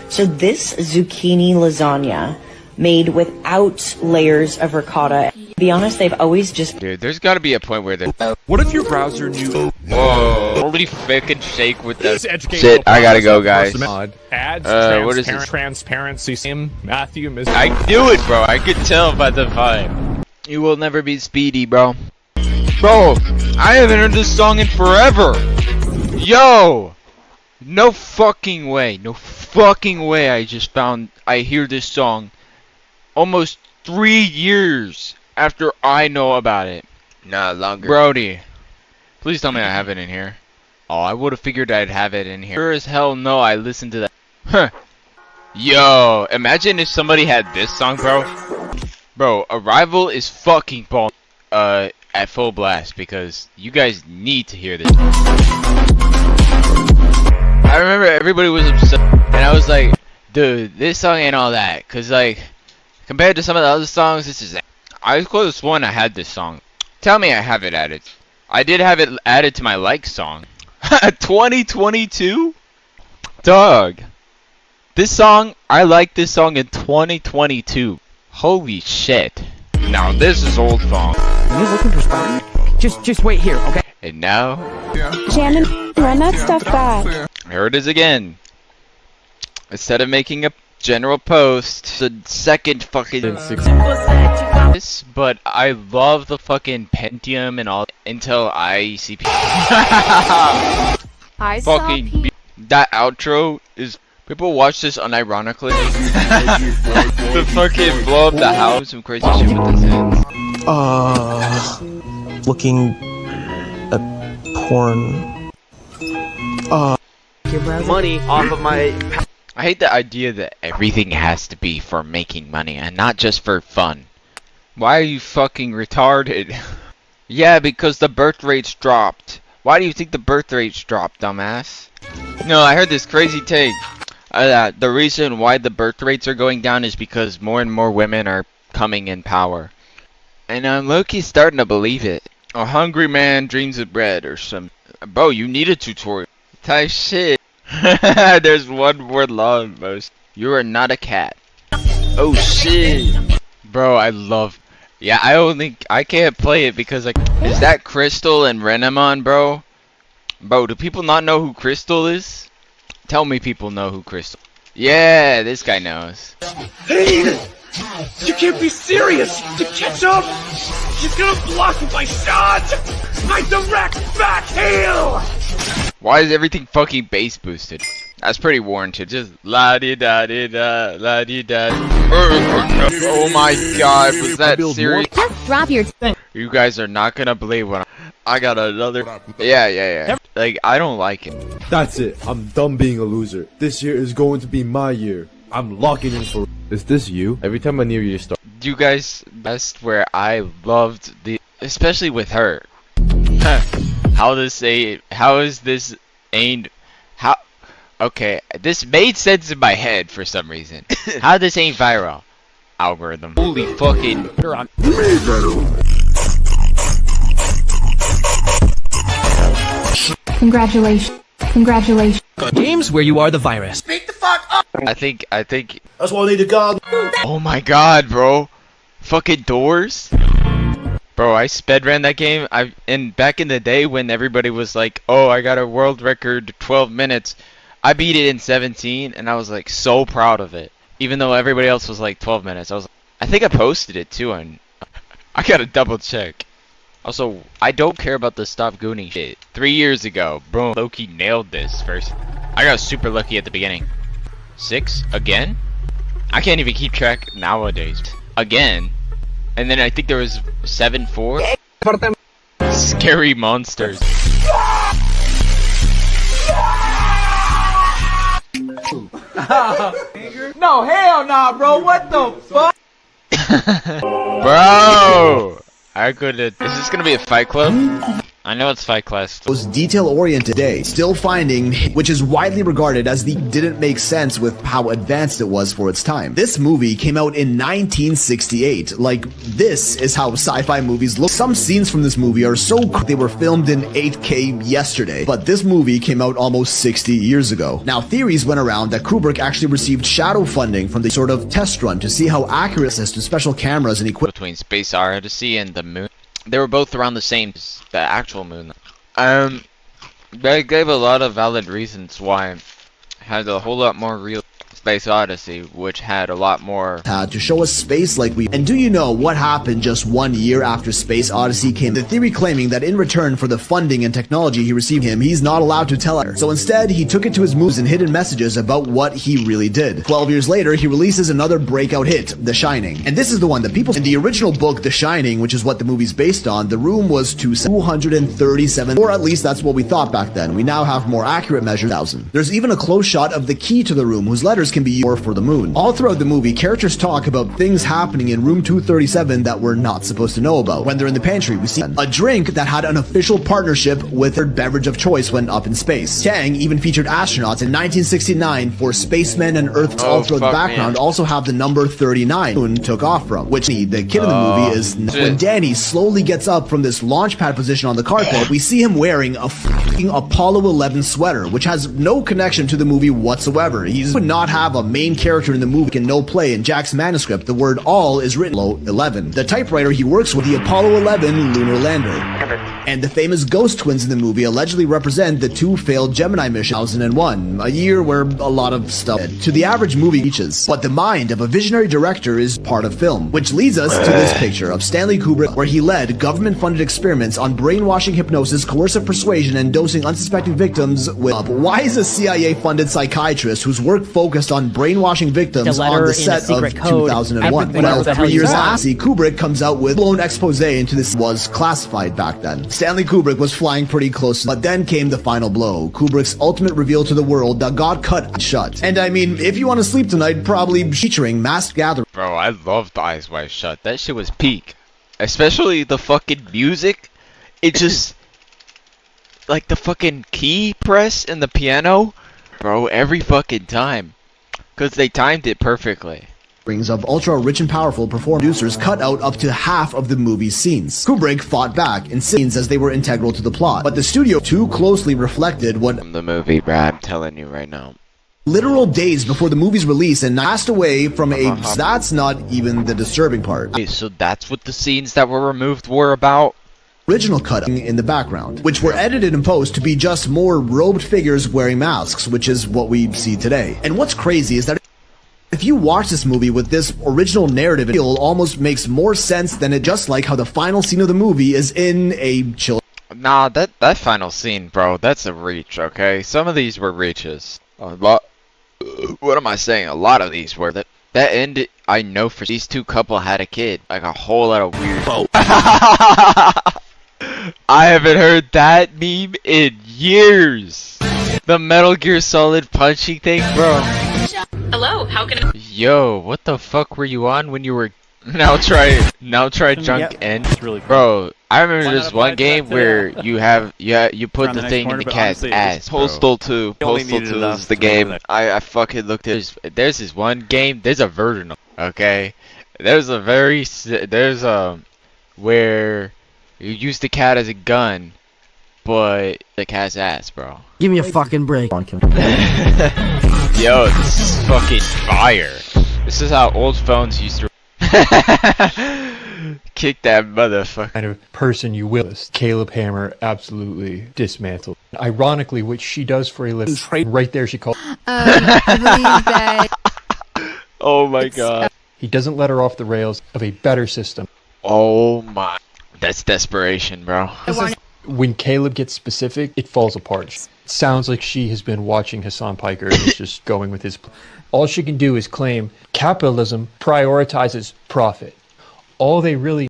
So this zucchini lasagna made without layers of ricotta. To be honest, they've always just... Dude, there's gotta be a point where the... What if your browser knew... Whoa. Holy fucking shake with that. Shit, I gotta go, guys. Ads, what is this? transparency, Matthew, I knew it, bro. I could tell by the vibe. You will never be Speedy, bro. Bro, I haven't heard this song in forever. Yo! No fucking way. No fucking way I hear this song almost 3 years after I know about it. Nah, longer. Brody, please tell me I have it in here. Oh, I would have figured I'd have it in here. Sure as hell no, I listened to that. Huh. Yo, imagine if somebody had this song, bro. Bro, Arrival is fucking bomb at full blast because you guys need to hear this. I remember everybody was upset and I was like, dude, this song ain't all that. Cause like, compared to some of the other songs, this is... I could have sworn I had this song. Tell me I have it added. I did have it added to my like song. 2022? Dog. This song, I like this song in 2022. Holy shit. Now this is old song. Are you looking for Spider? Just wait here, okay? And now... Shannon, run that stuff back. Here it is again. Instead of making a general post, the second fucking... But I love the fucking Pentium and all until ICP. I fucking that outro is... People watch this unironically. To fucking blow up the house, some crazy shit with this hands. Looking at porn. Money off of my... I hate the idea that everything has to be for making money and not just for fun. Why are you fucking retarded? Yeah, because the birth rates dropped. Why do you think the birth rates dropped, dumbass? No, I heard this crazy take. The reason why the birth rates are going down is because more and more women are coming in power. And I'm low-key starting to believe it. A hungry man dreams of bread or some... Bro, you need a tutorial. Type shit. There's one word long, most. You are not a cat. Oh shit. Bro, I love... Yeah, I can't play it because like... Is that Crystal and Renamon, bro? Bro, do people not know who Crystal is? Tell me people know who Crystal... Yeah, this guy knows. Hey! You can't be serious! To catch up! She's gonna block my shot! My direct back heel! Why is everything fucking bass boosted? That's pretty warranted. Just la-di-da-di-da, la-di-da. Oh my god, was that serious? Just drop your thing. You guys are not gonna believe what I got another... Yeah. Like, I don't like it. That's it. I'm done being a loser. This year is going to be my year. I'm locking in for... Is this you? Every time I near you start... You guys, that's where I loved the... Especially with her. How is this ain't... How... Okay, this made sense in my head for some reason. How this ain't viral? Algorithm. Holy fucking... Congratulations. Games where you are the virus. Speak the fuck up! I think... That's why I need a god. Oh my god, bro. Fucking doors? Bro, I sped ran that game. And back in the day when everybody was like, oh, I got a world record 12 minutes. I beat it in 17 and I was like so proud of it. Even though everybody else was like 12 minutes. I think I posted it too and I gotta double check. Also, I don't care about the stop gooning shit. 3 years ago, bro, Loki nailed this first. I got super lucky at the beginning. 6? Again? I can't even keep track nowadays. Again? And then I think there was 7-4? Scary monsters. No, hell nah, bro. What the fuck? Bro! I could've... Is this gonna be a fight club? I know it's fight class. Most detail-oriented day, still finding, which is widely regarded as the didn't make sense with how advanced it was for its time. This movie came out in 1968. Like, this is how sci-fi movies look. Some scenes from this movie are so they were filmed in 8K yesterday, but this movie came out almost 60 years ago. Now, theories went around that Kubrick actually received shadow funding from the sort of test run to see how accurate it is to special cameras and equipment. Between Space Odyssey and the moon. They were both around the same, the actual moon. They gave a lot of valid reasons why it had a whole lot more real Space Odyssey, which had a lot more to show us space like we. And do you know what happened just 1 year after Space Odyssey came? The theory claiming that in return for the funding and technology he received he's not allowed to tell her. So instead, he took it to his moves and hidden messages about what he really did. 12 years later, he releases another breakout hit, The Shining. And this is the one that people in the original book, The Shining, which is what the movie's based on, the room was 237, or at least that's what we thought back then. We now have more accurate measures, 1,000. There's even a close shot of the key to the room, whose letters can be used for the moon. All throughout the movie, characters talk about things happening in room 237 that we're not supposed to know about. When they're in the pantry, we see a drink that had an official partnership with their beverage of choice when up in space. Tang even featured astronauts in 1969 for spacemen and Earth. All throughout the background also have the number 39 moon took off from, which the kid in the movie is. When Danny slowly gets up from this launch pad position on the carpet, we see him wearing a fucking Apollo 11 sweater, which has no connection to the movie whatsoever. He would not have a main character in the movie and no play. In Jack's manuscript, the word all is written below 11. The typewriter he works with, the Apollo 11 lunar lander. And the famous ghost twins in the movie allegedly represent the two failed Gemini missions 2001, a year where a lot of stuff to the average movie reaches. But the mind of a visionary director is part of film, which leads us to this picture of Stanley Kubrick, where he led government-funded experiments on brainwashing, hypnosis, coercive persuasion, and dosing unsuspecting victims with. Why is a CIA-funded psychiatrist whose work focused on brainwashing victims on the set of 2001? Well, 3 years after, Kubrick comes out with a blown expose into this was classified back then. Stanley Kubrick was flying pretty close, but then came the final blow. Kubrick's ultimate reveal to the world that got cut shut. And I mean, if you want to sleep tonight, probably featuring Masked Gathering. Bro, I loved Eyes Wide Shut. That shit was peak. Especially the fucking music. It just... like the fucking key press in the piano. Bro, every fucking time. Because they timed it perfectly. Of ultra-rich and powerful producers cut out up to half of the movie's scenes. Kubrick fought back in scenes as they were integral to the plot, but the studio too closely reflected what from the movie, bro, I'm telling you right now. Literal days before the movie's release and passed away from a... That's not even the disturbing part. Okay, so that's what the scenes that were removed were about? Original cutting in the background, which were edited in post to be just more robed figures wearing masks, which is what we see today. And what's crazy is that if you watch this movie with this original narrative, it almost makes more sense than it, just like how the final scene of the movie is in a chill. Nah, that final scene, bro, that's a reach, okay? Some of these were reaches. A lot. What am I saying? A lot of these were. That ended, I know for these two couple had a kid. Like a whole lot of weird. I haven't heard that meme in years. The Metal Gear Solid punching thing, bro. Hello, how can I... Yo, what the fuck were you on when you were... Now try junk N. Really cool. Bro, I remember this one game where you put the thing in the cat's ass. Postal 2. Postal 2 is the game. I fucking looked at there's this one game, there's a version of, okay? There's where you use the cat as a gun, but the cat's ass, bro. Give me a fucking break. Yo, this is fucking fire. This is how old phones used to kick that motherfucker. Kind of person you will. Caleb Hammer absolutely dismantled. Ironically, what she does for a living, right there she calls. I believe that. Oh my god. He doesn't let her off the rails of a better system. Oh my. That's desperation, bro. When Caleb gets specific, it falls apart. It sounds like she has been watching Hassan Piker and is just going with his... All she can do is claim capitalism prioritizes profit. All they really